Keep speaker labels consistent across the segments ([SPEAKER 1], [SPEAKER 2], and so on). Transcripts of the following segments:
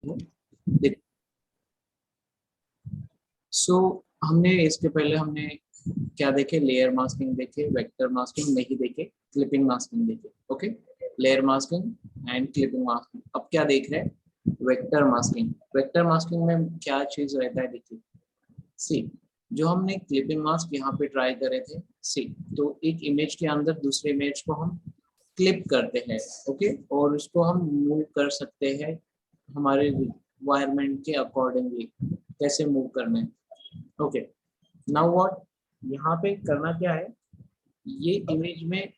[SPEAKER 1] देखो, सो हमने इसके पहले हमने क्या देखे, लेयर मास्किंग देखे, वेक्टर मास्किंग नहीं देखे, क्लिपिंग मास्किंग देखे। Okay, layer masking and clipping masking. अब क्या देख रहे हैं, वेक्टर मास्किंग। वेक्टर मास्किंग में क्या चीज रहता है, देखिए सी, जो हमने क्लिपिंग मास्क यहाँ पे ट्राई करे थे, सी, तो एक इमेज के अंदर दूसरे इमेज को हम क्लिप करते हैं। ओके, और उसको हम मूव कर सकते हैं हमारे रिक्वायरमेंट के अकॉर्डिंगली, कैसे मूव करना है। ओके, नाउ व्हाट, यहाँ पे करना क्या है, ये इमेज में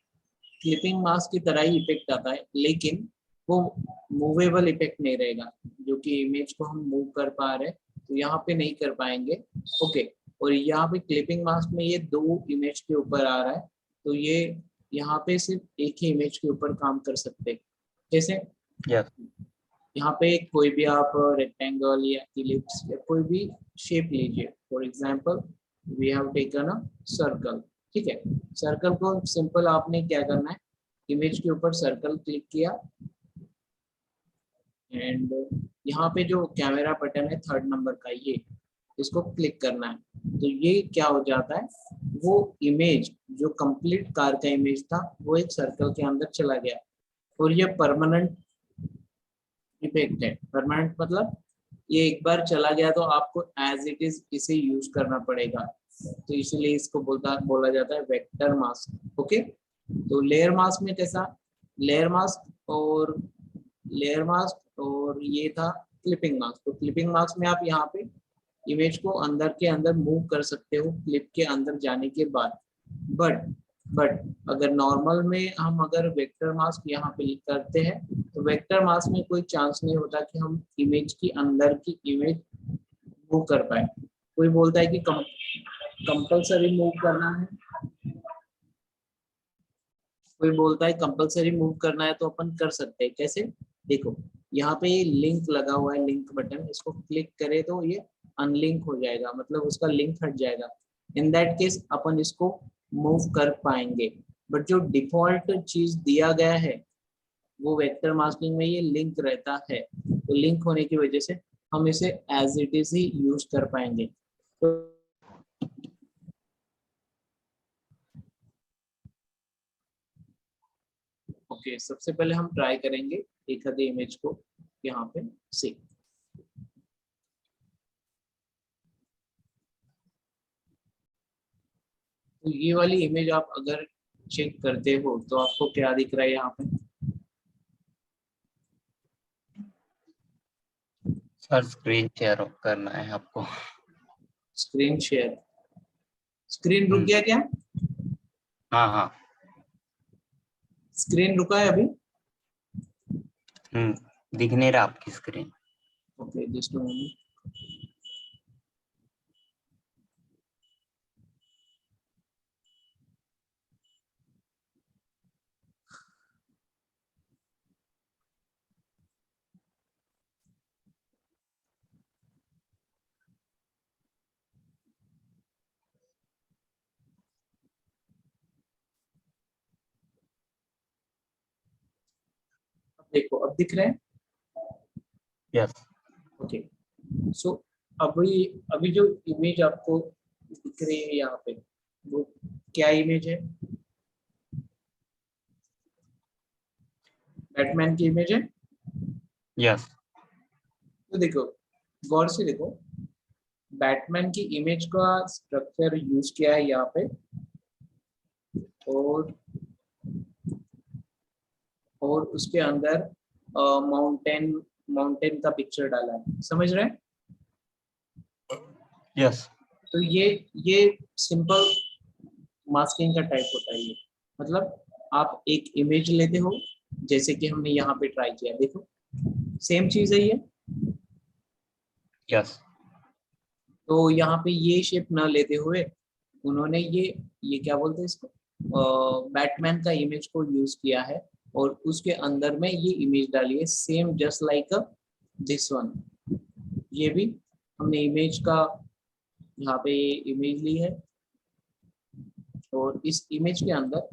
[SPEAKER 1] क्लिपिंग मास्क की तरह ही इफेक्ट आता है, लेकिन वो मूवेबल इफेक्ट नहीं रहेगा। जो कि इमेज को हम मूव कर पा रहे तो यहाँ पे नहीं कर पाएंगे। ओके, और यहाँ पे क्लिपिंग मास्क में ये दो इमेज के ऊपर आ रहा है, तो ये यहाँ पे सिर्फ एक ही इमेज के ऊपर काम कर सकते हैं। जैसे
[SPEAKER 2] यस,
[SPEAKER 1] यहाँ पे कोई भी आप रेक्टेंगल या इलिप्स या कोई भी शेप लीजिए। For example we have taken a circle. ठीक है, सर्कल को सिंपल आपने क्या करना है, इमेज के ऊपर सर्कल क्लिक किया, एंड यहाँ पे जो कैमरा बटन है थर्ड नंबर का, ये इसको क्लिक करना है। तो ये क्या हो जाता है, वो इमेज जो कंप्लीट कार का इमेज था वो एक सर्कल के अंदर चला गया। और ये परमानेंट इफेक्ट है। परमानेंट मतलब ये एक बार चला गया तो आपको एज इट इज इसे यूज करना पड़ेगा। तो इसीलिए इसको बोला जाता है वेक्टर मास्क। ओके, तो लेयर मास्क में कैसा, लेयर मास्क और ये था क्लिपिंग मास्क। तो क्लिपिंग मास्क में आप यहाँ पे इमेज को अंदर के अंदर मूव कर सकते हो क्लिप के अंदर जाने के बाद। बट बट अगर नॉर्मल में हम अगर वेक्टर मास्क यहाँ पे करते हैं, तो वेक्टर मास्क में कोई चांस नहीं होता कि हम इमेज की अंदर की इमेज मूव कर पाए। कोई बोलता है कि कंपल्सरी मूव करना है, कोई बोलता है कंपल्सरी मूव करना है, तो अपन कर सकते हैं। कैसे, देखो यहाँ पे ये लिंक लगा हुआ है, लिंक बटन, इसको क्लिक करे तो ये अनलिंक हो जाएगा, मतलब उसका लिंक हट जाएगा। इन दैट केस अपन इसको मूव कर पाएंगे। बट जो डिफॉल्ट चीज दिया गया है वो वेक्टर मास्किंग में ये लिंक रहता है, तो लिंक होने की वजह से हम इसे एज इट इज ही यूज कर पाएंगे। तो ओके, सबसे पहले हम ट्राई करेंगे एक आधे इमेज को यहाँ पे से। तो ये वाली इमेज आप अगर चेक करते हो तो आपको क्या दिख रहा है यहाँ पे,
[SPEAKER 2] सर स्क्रीन शेयर करना है आपको।
[SPEAKER 1] स्क्रीन शेयर, स्क्रीन रुक गया क्या,
[SPEAKER 2] हाँ हाँ।
[SPEAKER 1] स्क्रीन रुका है अभी।
[SPEAKER 2] दिख नहीं रहा आपकी स्क्रीन।
[SPEAKER 1] Okay, just moment. अब देखो, अब दिख रहे हैं।
[SPEAKER 2] यस।
[SPEAKER 1] ओके, सो अभी अभी जो इमेज आपको दिख रही है यहाँ पे, वो क्या इमेज है, बैटमैन की इमेज है।
[SPEAKER 2] यस।
[SPEAKER 1] तो देखो, गौर से देखो, बैटमैन की इमेज का स्ट्रक्चर यूज किया है यहाँ पे, और उसके अंदर माउंटेन माउंटेन का पिक्चर डाला है, समझ रहे हैं।
[SPEAKER 2] यस।
[SPEAKER 1] तो ये सिंपल मास्किंग का टाइप होता है ये। मतलब आप एक इमेज लेते हो, जैसे कि हमने यहाँ पे ट्राई किया, देखो सेम चीज है ये।
[SPEAKER 2] यस।
[SPEAKER 1] तो यहाँ पे ये शेप ना लेते हुए उन्होंने ये क्या बोलते हैं इसको, बैटमैन का इमेज को यूज किया है, और उसके अंदर में ये इमेज डाली है, same just like this one. ये भी हमने इमेज का यहाँ पे इमेज ली है, और इस इमेज के अंदर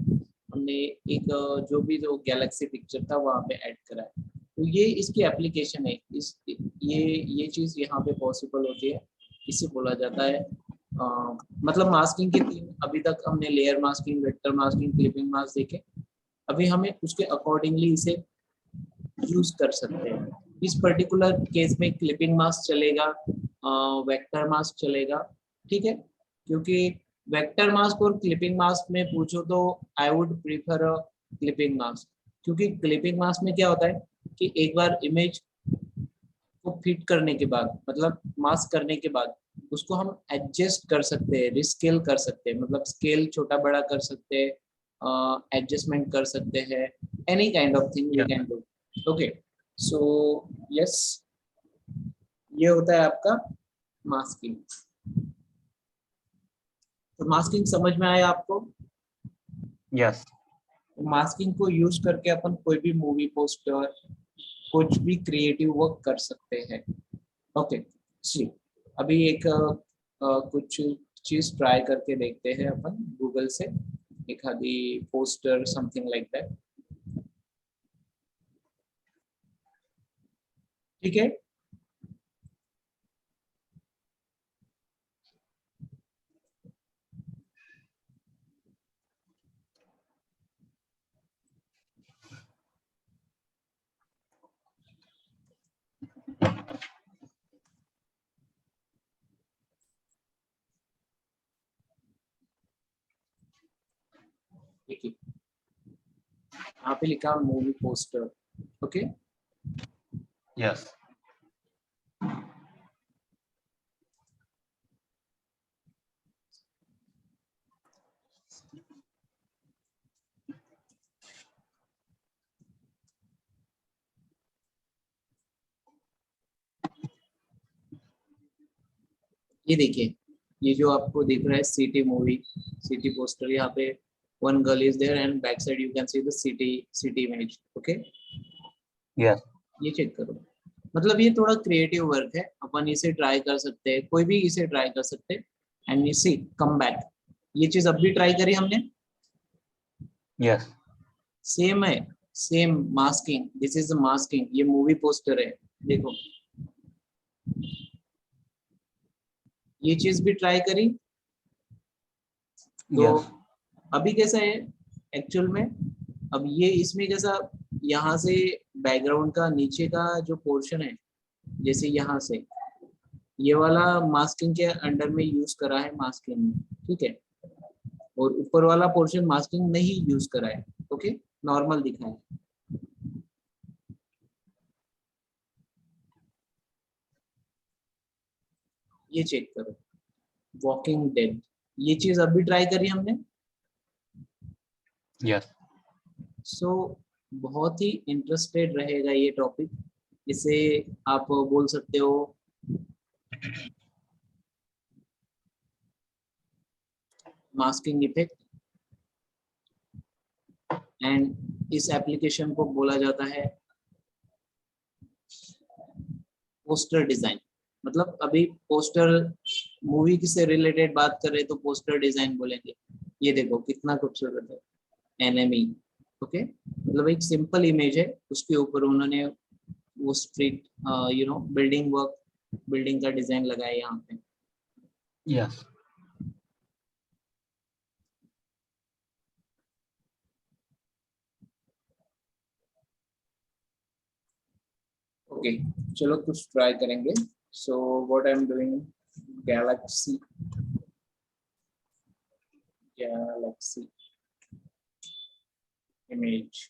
[SPEAKER 1] हमने एक जो गैलेक्सी पिक्चर था वहां पे ऐड करा है। तो ये इसकी एप्लीकेशन है। इस ये चीज यहाँ पे पॉसिबल होती है, इसे बोला जाता है मतलब मास्किंग के तीन अभी तक हमने layer masking, vector masking, clipping mask देखे। अभी हमें उसके अकॉर्डिंगली इसे यूज कर सकते हैं। इस पर्टिकुलर केस में क्लिपिंग मास्क चलेगा, वेक्टर मास्क चलेगा, ठीक है। क्योंकि वेक्टर मास्क और क्लिपिंग मास्क में पूछो तो I would prefer clipping mask. क्योंकि क्लिपिंग मास्क में क्या होता है कि एक बार इमेज को फिट करने के बाद, मतलब मास्क करने के बाद, उसको हम एडजस्ट कर सकते हैं, रिस्केल कर सकते हैं, मतलब स्केल छोटा बड़ा कर सकते हैं, एडजस्टमेंट कर सकते हैं, any kind of thing we
[SPEAKER 2] yes,
[SPEAKER 1] can do. Okay, so yes, ये होता है आपका मास्किंग। तो मास्किंग समझ में आया आपको?
[SPEAKER 2] yes,
[SPEAKER 1] मास्किंग को यूज करके अपन कोई भी मूवी पोस्टर, कुछ भी क्रिएटिव वर्क कर सकते हैं। ओके, सी अभी एक कुछ चीज ट्राई करके देखते हैं अपन गूगल से, एक आधी पोस्टर समथिंग लाइक दैट, ठीक है। देखिए यहाँ पे लिखा मूवी पोस्टर, ओके।
[SPEAKER 2] yes,
[SPEAKER 1] ये देखिए, ये जो आपको दिख रहा है सिटी मूवी, सिटी पोस्टर, यहाँ पे one girl is there and back side you can see the city, city image, okay.
[SPEAKER 2] yes,
[SPEAKER 1] ये चेक करो, मतलब ये थोड़ा क्रिएटिव वर्क है, अपन इसे ट्राई कर सकते हैं, कोई भी इसे ट्राई कर सकते हैं। And you see come back, ये चीज अब भी ट्राई करी हमने,
[SPEAKER 2] yes,
[SPEAKER 1] सेम है, same masking, this is masking, ये मूवी पोस्टर है, देखो ये चीज भी ट्राई करी। तो
[SPEAKER 2] yes,
[SPEAKER 1] अभी कैसा है एक्चुअल में, अब ये इसमें कैसा, यहाँ से बैकग्राउंड का नीचे का जो पोर्शन है, जैसे यहाँ से ये वाला मास्किंग के अंडर में यूज करा है मास्किंग में, ठीक है। और ऊपर वाला पोर्शन मास्किंग नहीं यूज करा है, ओके, नॉर्मल दिखा है। ये चेक करो, वॉकिंग डेड, ये चीज अभी ट्राई करी हमने।
[SPEAKER 2] yes,
[SPEAKER 1] सो बहुत ही इंटरेस्टेड रहेगा ये टॉपिक, इसे आप बोल सकते हो मास्किंग इफेक्ट। एंड इस एप्लीकेशन को बोला जाता है पोस्टर डिजाइन। मतलब अभी पोस्टर मूवी से रिलेटेड बात कर रहे तो पोस्टर डिजाइन बोलेंगे। ये देखो कितना खूबसूरत है, एनएमई, ओके। मतलब एक सिंपल इमेज है, उसके ऊपर उन्होंने वो स्ट्रीट बिल्डिंग वर्क, बिल्डिंग का डिजाइन लगाया यहाँ पे।
[SPEAKER 2] yes,
[SPEAKER 1] ओके, चलो कुछ ट्राई करेंगे। So what I am doing, Galaxy, Galaxy image,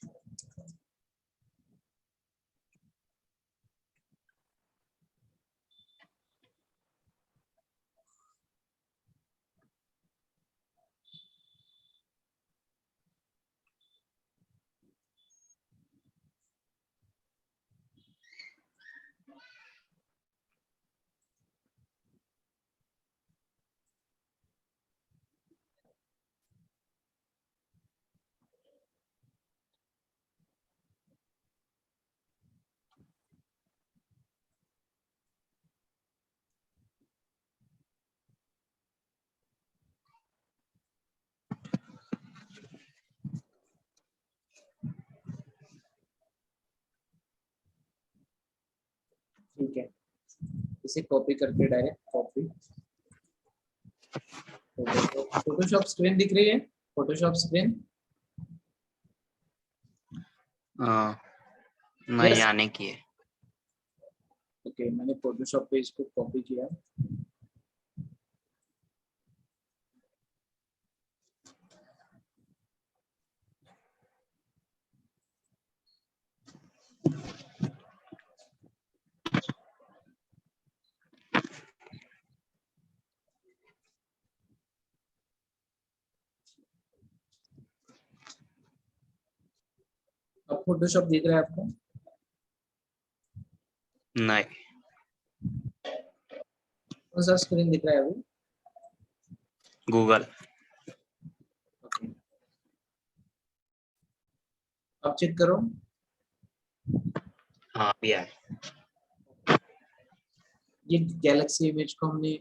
[SPEAKER 1] ठीक है, इसे कॉपी करके डायरेक्ट कॉपी। फोटोशॉप स्क्रीन दिख रही है? फोटोशॉप स्क्रीन
[SPEAKER 3] नहीं
[SPEAKER 1] यस।
[SPEAKER 3] आने की है।
[SPEAKER 1] ओके, मैंने फोटोशॉप पे इसको कॉपी किया। अब फोटोशॉप दिख रहा है आपको?
[SPEAKER 3] नहीं,
[SPEAKER 1] कौन सा स्क्रीन दिख रहा है अभी?
[SPEAKER 3] गूगल।
[SPEAKER 1] ओके, अब चेक करो।
[SPEAKER 3] हाँ भी है।
[SPEAKER 1] ये गैलेक्सी इमेज को हमने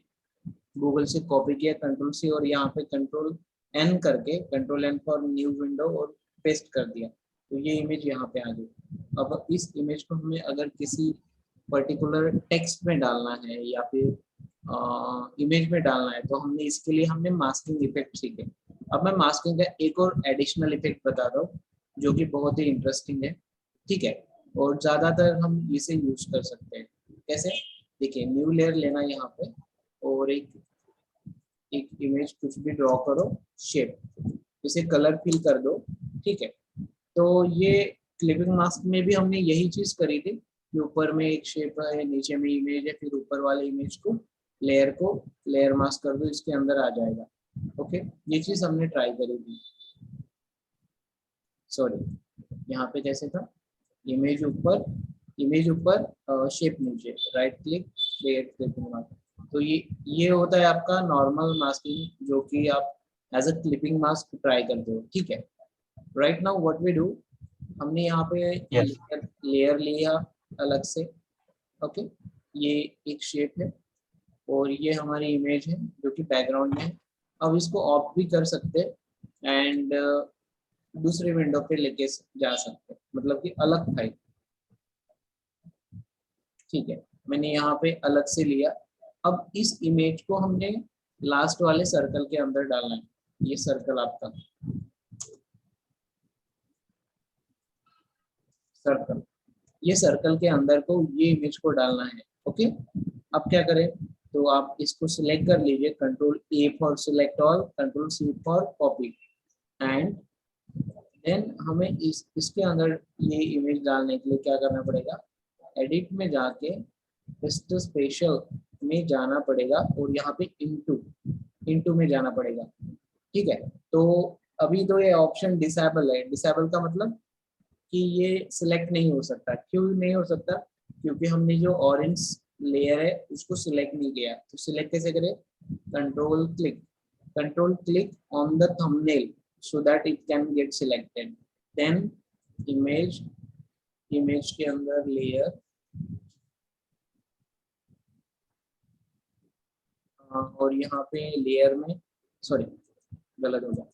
[SPEAKER 1] गूगल से कॉपी किया, कंट्रोल सी, और यहाँ पे कंट्रोल एन करके, control N for new window, और पेस्ट कर दिया, तो ये इमेज यहाँ पे आ गई। अब इस इमेज को हमें अगर किसी पर्टिकुलर टेक्स्ट में डालना है या फिर इमेज में डालना है, तो हमने इसके लिए हमने मास्किंग इफेक्ट सीखे। अब मैं मास्किंग का एक और एडिशनल इफेक्ट बता दूं जो कि बहुत ही इंटरेस्टिंग है, ठीक है, और ज्यादातर हम इसे यूज कर सकते हैं। कैसे? देखिए, न्यू लेयर लेना यहाँ पे, और एक इमेज कुछ भी ड्रॉ करो, शेप, इसे कलर फिल कर दो, ठीक है। तो ये क्लिपिंग मास्क में भी हमने यही चीज करी थी कि ऊपर में एक शेप है, नीचे में इमेज है, फिर ऊपर वाले इमेज को लेयर मास्क कर दो, इसके अंदर आ जाएगा। ओके, ये चीज हमने ट्राई करी थी। सॉरी, यहाँ पे कैसे था? इमेज ऊपर शेप नीचे, right click, create clipping mask. तो ये होता है आपका नॉर्मल मास्किंग, जो कि आप as a clipping mask try करते हो, ठीक है। Right now what we do, हमने यहाँ पे
[SPEAKER 2] Yes.
[SPEAKER 1] लेयर लिया अलग से। ओके, ये एक शेप है, और ये हमारी इमेज है जो कि बैकग्राउंड में है। अब इसको ऑफ भी कर सकते हैं, एंड दूसरे विंडो पे लेके जा सकते हैं, मतलब कि अलग फाइल, ठीक है। मैंने यहाँ पे अलग से लिया। अब इस इमेज को हमने लास्ट वाले सर्कल के अंदर डालना है। ये सर्कल आपका सर्कल, ये सर्कल के अंदर को ये इमेज को डालना है। ओके, अब क्या करें? तो आप इसको सिलेक्ट कर लीजिए, control A for select all, control C for copy, and then हमें इसके अंदर ये इमेज डालने के लिए क्या करना पड़ेगा? एडिट में जाके पेस्ट स्पेशल में जाना पड़ेगा, और यहाँ पे इनटू में जाना पड़ेगा, ठीक है। तो अभी तो ये ऑप्शन डिसेबल है। डिसेबल का मतलब कि ये सिलेक्ट नहीं हो सकता। क्यों नहीं हो सकता? क्योंकि हमने जो ऑरेंज लेयर है उसको सिलेक्ट नहीं किया। तो सिलेक्ट कैसे करें? Control click on the thumbnail so that it can get selected, then image के अंदर लेयर, और यहाँ पे लेयर में, सॉरी गलत हो गया,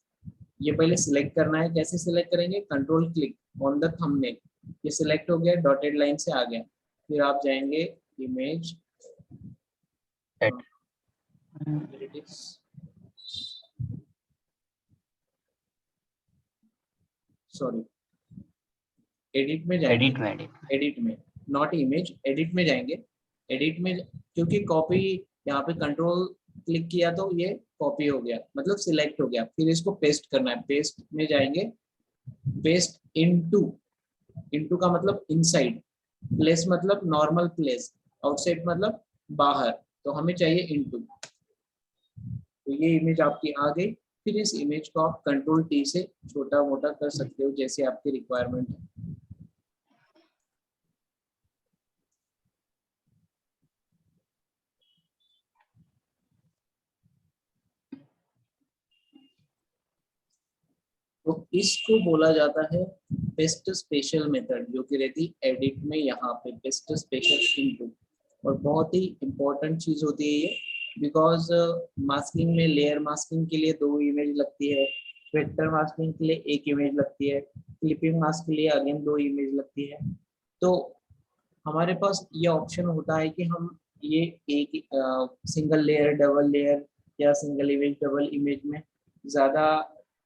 [SPEAKER 1] ये पहले सिलेक्ट करना है। कैसे सिलेक्ट करेंगे? Control click on the thumbnail, ये सिलेक्ट हो गया, डॉटेड लाइन से आ गया। फिर आप जाएंगे इमेज, सॉरी, एडिट में जाएंगे, एडिट में, नॉट इमेज, एडिट में जाएंगे। एडिट में, क्योंकि कॉपी यहाँ पे कंट्रोल क्लिक किया तो ये कॉपी हो गया, मतलब सिलेक्ट हो गया। फिर इसको पेस्ट करना है, पेस्ट में जाएंगे, पेस्ट इनटू, इनटू का मतलब इनसाइड, प्लेस मतलब नॉर्मल प्लेस, आउटसाइड मतलब बाहर, तो हमें चाहिए इनटू। तो ये इमेज आपकी आ गई। फिर इस इमेज को आप कंट्रोल टी से छोटा मोटा कर सकते हो जैसे आपकी रिक्वायरमेंट है। तो इसको बोला जाता है पेस्ट स्पेशल मेथड, जो कि रहती एडिट में, यहाँ पे पेस्ट स्पेशल इनटू। और बहुत ही इंपॉर्टेंट चीज होती है ये, बिकॉज मास्किंग में, लेयर मास्किंग के लिए 2 इमेज लगती है, वेक्टर मास्किंग के लिए 1 इमेज लगती है, क्लिपिंग मास्क के लिए अगेन 2 इमेज लगती है। तो हमारे पास ये ऑप्शन होता है कि हम ये एक सिंगल लेयर, डबल लेयर या सिंगल इमेज डबल इमेज में ज़्यादा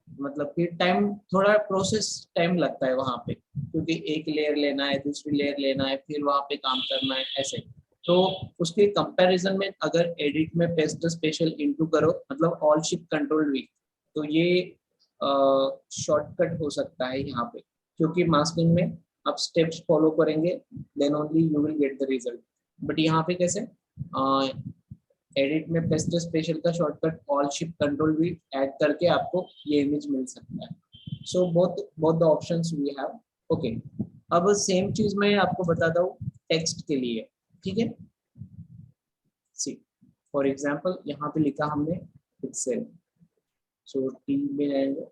[SPEAKER 1] मतलब कि टाइम, थोड़ा प्रोसेस टाइम लगता है वहाँ पे, क्योंकि एक लेयर लेना है, दूसरी लेयर लेना है, फिर वहाँ पे काम करना है ऐसे। तो उसके कंपैरिजन में अगर एडिट में पेस्ट स्पेशल इनटू करो, मतलब ऑल शिफ्ट कंट्रोल वी, तो ये शॉर्टकट हो सकता है यहाँ पे, क्योंकि मास्किंग में आप स्टेप्स फॉलो करेंगे then only you will get the result. But यहाँ पे कैसे एडिट में पेस्ट स्पेशल का shortcut alt shift control V add करके आपको ये इमेज मिल सकता है। So both both the options we have. Okay, अब सेम चीज मैं आपको बताता हूँ टेक्स्ट के लिए, ठीक है। सी फॉर एग्जांपल यहाँ पे लिखा हमने पिक्सेल, सो टी में जाएंगे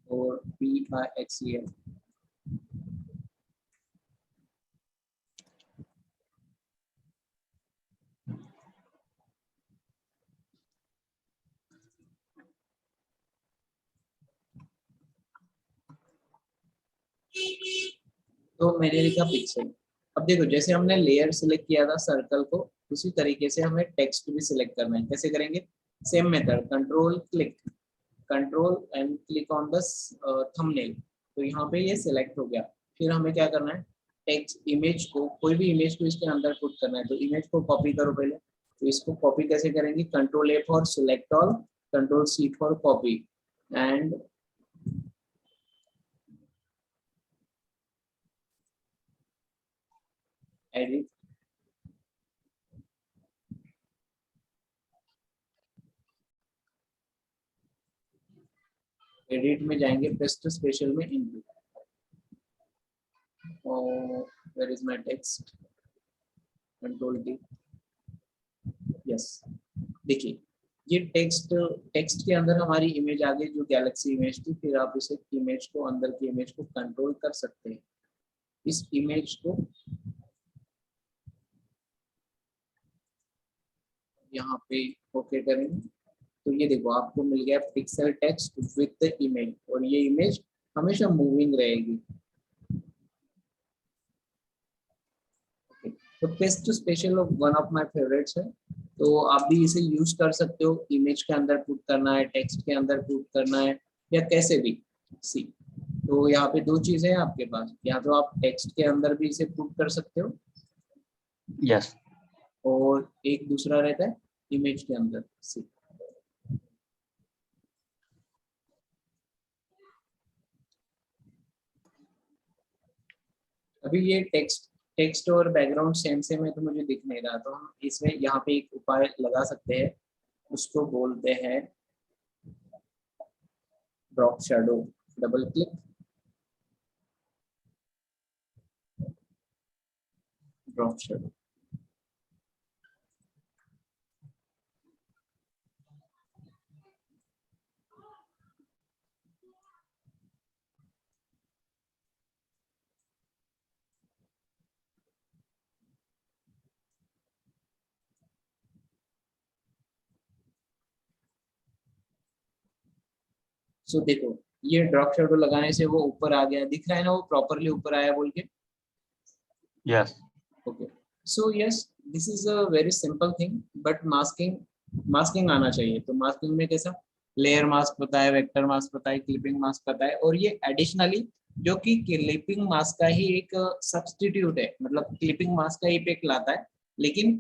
[SPEAKER 1] और PIXEL। तो मैंने लिखा पिक्सल। अब देखो जैसे हमने लेयर सिलेक्ट किया था सर्कल को, उसी तरीके से हमें टेक्स्ट भी सिलेक्ट करना है। कैसे करेंगे? Same method, control click, control and click on the thumbnail. तो यहाँ पे ये सिलेक्ट हो गया। फिर हमें क्या करना है? टेक्स्ट इमेज को, कोई भी इमेज को इसके अंदर पुट करना है। तो इमेज को कॉपी करो पहले। तो इसको कॉपी कैसे करेंगे? Control A for select all, control C for copy and edit. Edit में जाएंगे, पेस्ट स्पेशल में into, where is my text, control D। Yes, देखिए ये टेक्स्ट, टेक्स्ट के अंदर हमारी इमेज आ गई जो गैलेक्सी इमेज थी। फिर आप इसे इमेज को, अंदर की इमेज को कंट्रोल कर सकते हैं। इस इमेज को यहाँ पे ओके करेंगे तो ये देखो आपको मिल गया pixel text with the image, और ये इमेज हमेशा मूविंग रहेगी। तो paste special one of my favourites है, तो आप भी इसे यूज कर सकते हो। इमेज के अंदर पुट करना है, टेक्स्ट के अंदर पुट करना है, या कैसे भी। सी, तो यहाँ पे दो चीजें हैं आपके पास, या तो आप टेक्स्ट के अंदर भी इसे पुट कर सकते हो,
[SPEAKER 2] Yes.
[SPEAKER 1] और एक दूसरा रहता है इमेज के अंदर। सी, अभी ये टेक्स्ट, टेक्स्ट और बैकग्राउंड सेम सेम है तो मुझे दिख नहीं रहा, तो हम इसमें यहाँ पे एक उपाय लगा सकते हैं, उसको बोलते हैं drop shadow. Double click, drop shadow. So देखो ये ड्रॉप शैडो लगाने से वो ऊपर आ गया, दिख रहा है ना, वो प्रॉपरली ऊपर आया बोल के।
[SPEAKER 2] Yes.
[SPEAKER 1] Okay, so yes, this is a very simple thing, but masking, masking आना चाहिए। तो मास्किंग में कैसा? लेयर मास्क पता है, वेक्टर मास्क पता है, क्लिपिंग मास्क पता है, और ये एडिशनली जो कि क्लिपिंग मास्क का ही एक सब्सटीट्यूट है, मतलब क्लिपिंग मास्क का इफेक्ट लाता है, लेकिन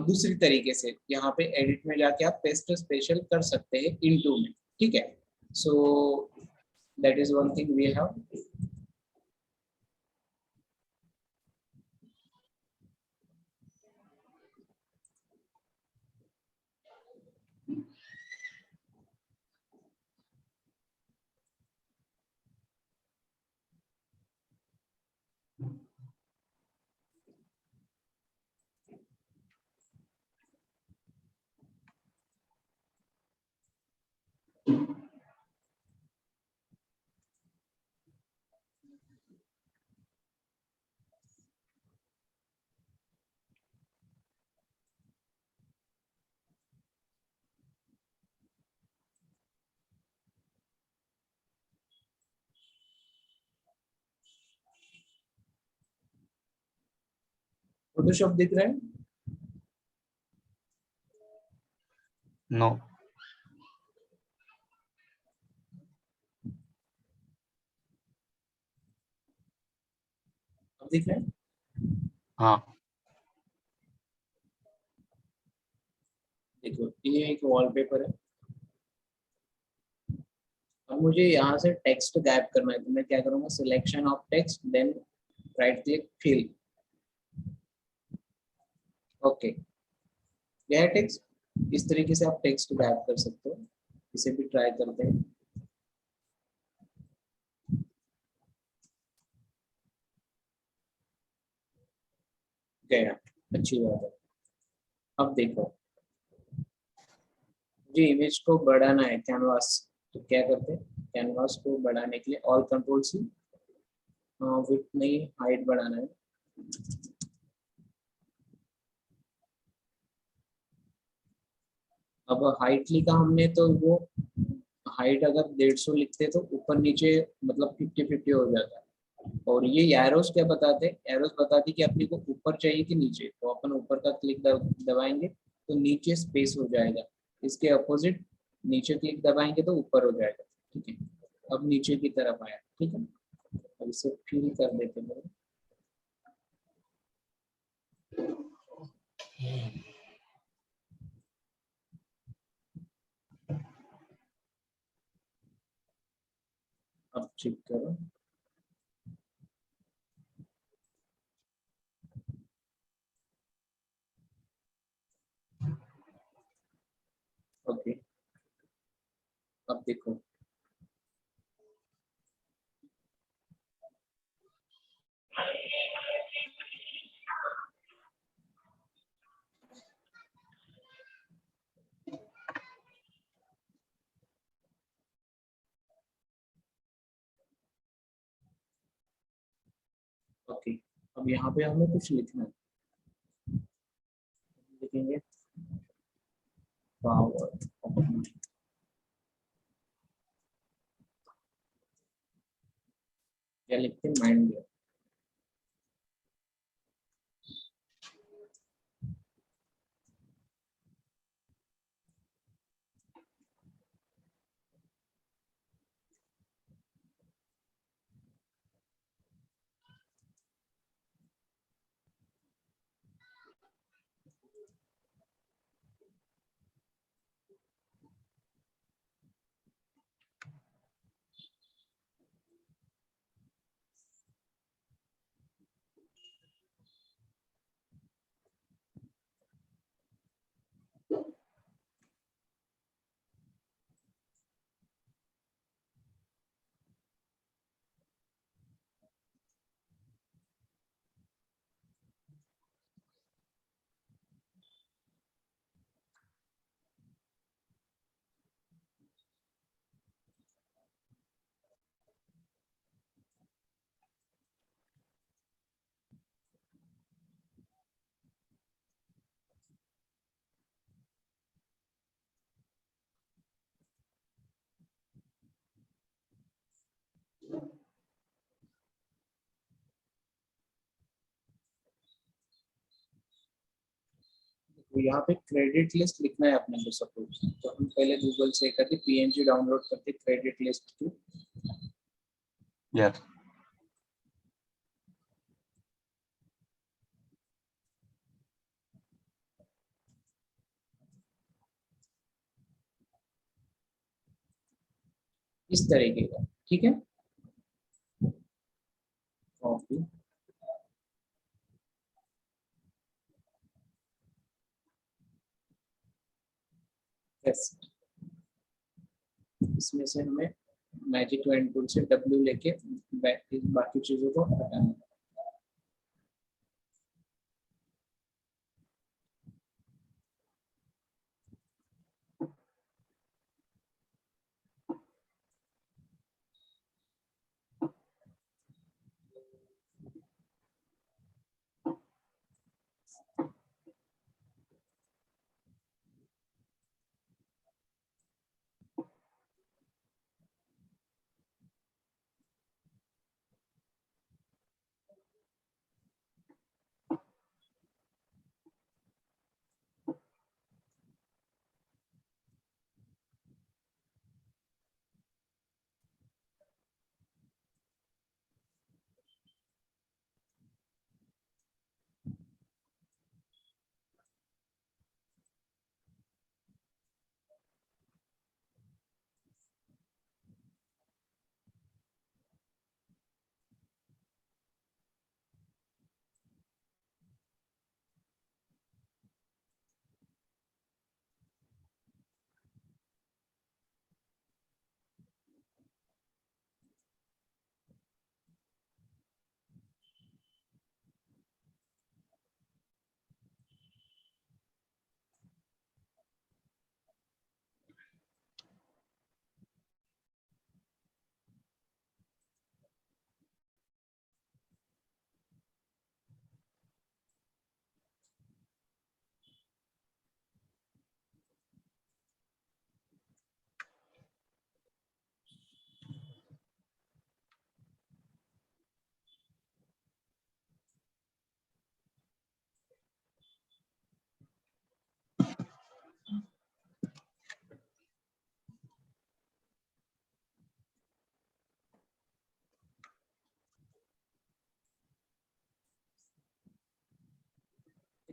[SPEAKER 1] दूसरी तरीके से। यहाँ पे एडिट में जाके आप पेस्ट स्पेशल कर सकते हैं इनटू में, ठीक है। So that is one thing we have. Photoshop दिख रहा है?
[SPEAKER 2] No.
[SPEAKER 1] अब दिख रहा है?
[SPEAKER 2] हाँ.
[SPEAKER 1] देखो ये एक वॉलपेपर है। अब मुझे यहाँ से टेक्स्ट गायब करना है, तो मैं क्या करूँगा, selection of text, then right click, fill. Okay, यह टेक्स्ट, इस तरीके से आप टेक्स्ट गायब कर सकते हो। इसे भी ट्राई करते हैं। गया, अच्छी बात है। अब देखो, जी इमेज को बढ़ाना है कैनवास, तो क्या करते हैं, कैनवास को बढ़ाने के लिए ऑल कंट्रोल सी, विड्थ नहीं हाइट बढ़ाना है। अब हाइट लिखा हमने, तो वो हाइट अगर 150 लिखते तो ऊपर नीचे मतलब 50-50 हो जाता है। और ये एरोस क्या बताते हैं, एरोस बताती कि अपने को ऊपर चाहिए कि नीचे, तो अपन ऊपर का क्लिक दबाएंगे तो नीचे स्पेस हो जाएगा। इसके अपोजिट नीचे क्लिक दबाएंगे तो ऊपर हो जाएगा। ठीक है, अब नीचे की तरफ आया। ठीक है, अब इसे फिल कर देते हैं। अब चेक करो, ओके। अब देखो, ओके। अब यहाँ पे हमें कुछ लिखना है, लिखेंगे पावर, क्या लिखते हैं, माइंड। तो यहाँ पे क्रेडिट लिस्ट लिखना है अपने को। सपोज तो हम पहले गूगल से करके पीएनजी डाउनलोड करते क्रेडिट लिस्ट की।
[SPEAKER 2] Yes.
[SPEAKER 1] इस तरीके का, ठीक है। Copy, paste. इसमें से हमें मैजिक टू टूल से डब्ल्यू लेके बाकी चीजों को हटाना है।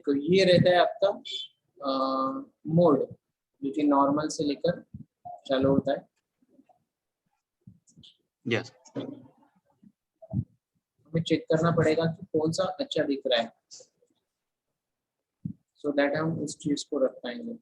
[SPEAKER 1] देखो ये रहता है आपका मोड, जो कि नॉर्मल से लेकर चालू होता है।
[SPEAKER 3] Yes.
[SPEAKER 1] हमें चेक करना पड़ेगा कि कौन सा अच्छा दिख रहा है, सो दैट हम उस चीज को रख पाएंगे।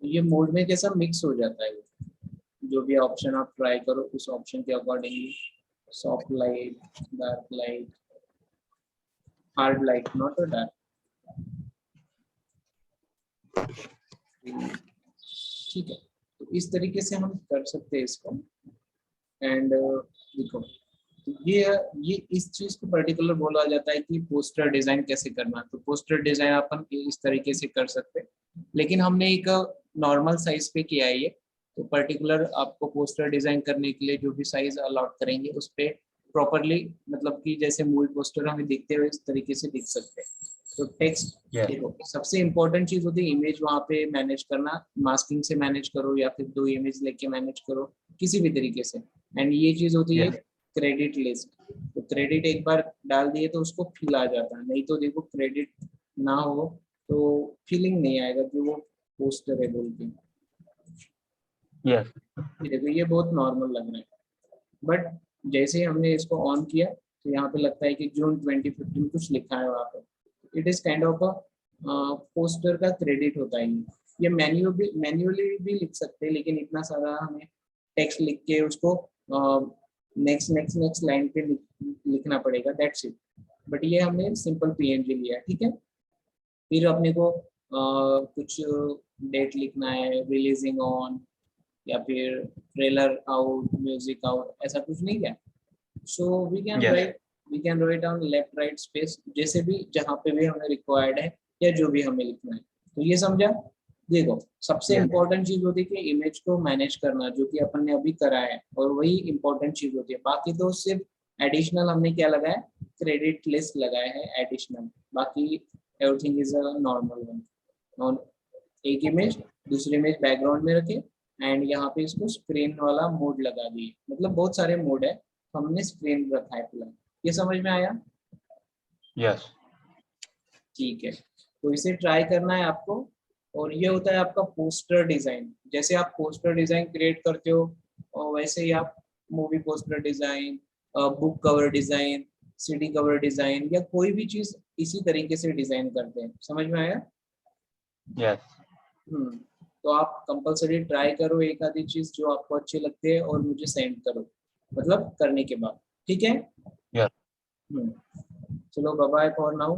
[SPEAKER 1] ये मोड में कैसा मिक्स हो जाता है, जो भी ऑप्शन आप ट्राई करो उस ऑप्शन के accordingly, soft light, dark light, hard light, not a dark. ठीक है, तो इस तरीके से हम कर सकते हैं इसको। एंड देखो, तो ये इस चीज को पर्टिकुलर बोला जाता है कि पोस्टर डिजाइन कैसे करना। तो पोस्टर डिजाइन अपन इस तरीके से कर सकते हैं, लेकिन हमने एक नॉर्मल साइज पे किया है ये। तो पर्टिकुलर आपको पोस्टर डिजाइन करने के लिए जो भी साइज अलॉट करेंगे उस पे प्रॉपरली, मतलब कि जैसे मूवी पोस्टर हमें दिखते हुए इस तरीके से दिख सकते हैं। तो टेक्स्ट देखो, सबसे इम्पोर्टेंट चीज होती है इमेज वहाँ पे मैनेज करना, मास्किंग से मैनेज करो या फिर 2 इमेज लेके मैनेज करो किसी भी तरीके से। एंड ये चीज होती है क्रेडिट लिस्ट। तो क्रेडिट एक बार डाल दिए तो उसको फील आ जाता है, नहीं तो देखो क्रेडिट ना हो तो फीलिंग नहीं आएगा कि वो पोस्टर है बोल के।
[SPEAKER 2] Yes.
[SPEAKER 1] देखो ये बहुत नॉर्मल लग रहा है, बट जैसे ही हमने इसको ऑन किया तो यहाँ पे लगता है कि जून 2015 कुछ लिखा है वहाँ पे। It is kind of a poster का क्रेडिट होता है ये मैन्युअली भी लिख सकते हैं, लेकिन इतना सारा हमें टेक्स्ट लिख के उसको नेक्स्ट नेक्स्ट नेक्स्ट लाइन पे लिखना पड़ेगा, दैट्स इट। बट ये हमने सिंपल पीएनजी लिया है, ठीक है। फिर अपने को कुछ डेट लिखना है, रिलीजिंग ऑन या फिर ट्रेलर आउट, म्यूजिक आउट, ऐसा कुछ नहीं है। So we can write down left right space, जैसे भी जहाँ पे भी हमें रिक्वायर्ड है या जो भी हमें लिखना है। तो ये समझा। देखो सबसे इम्पोर्टेंट चीज होती है कि इमेज को मैनेज करना, जो कि अपन ने अभी करा है, और वही इम्पोर्टेंट चीज होती है। बाकी तो सिर्फ एडिशनल हमने क्या लगाया, क्रेडिट लिस्ट लगाया है एडिशनल, बाकी everything is a normal one. और एक इमेज दूसरी इमेज बैकग्राउंड में रखे, एंड यहाँ पे इसको स्क्रीन वाला मोड लगा दिए, मतलब बहुत सारे मोड है, हमने स्क्रीन रखा है फिलहाल। ये समझ में आया?
[SPEAKER 2] Yes.
[SPEAKER 1] ठीक है, तो इसे ट्राई करना है आपको। और ये होता है आपका पोस्टर डिजाइन। जैसे आप पोस्टर डिजाइन क्रिएट करते हो और वैसे ही आप movie poster design, book cover design, CD cover design या कोई भी चीज इसी तरीके से डिजाइन करते हैं। समझ में आया?
[SPEAKER 2] Yes.
[SPEAKER 1] तो आप कंपलसरी ट्राई करो एक आधी चीज जो आपको अच्छी लगती है और मुझे सेंड करो, मतलब करने के बाद, ठीक है।
[SPEAKER 2] Yeah.
[SPEAKER 1] चलो बाय बाय फॉर नाउ।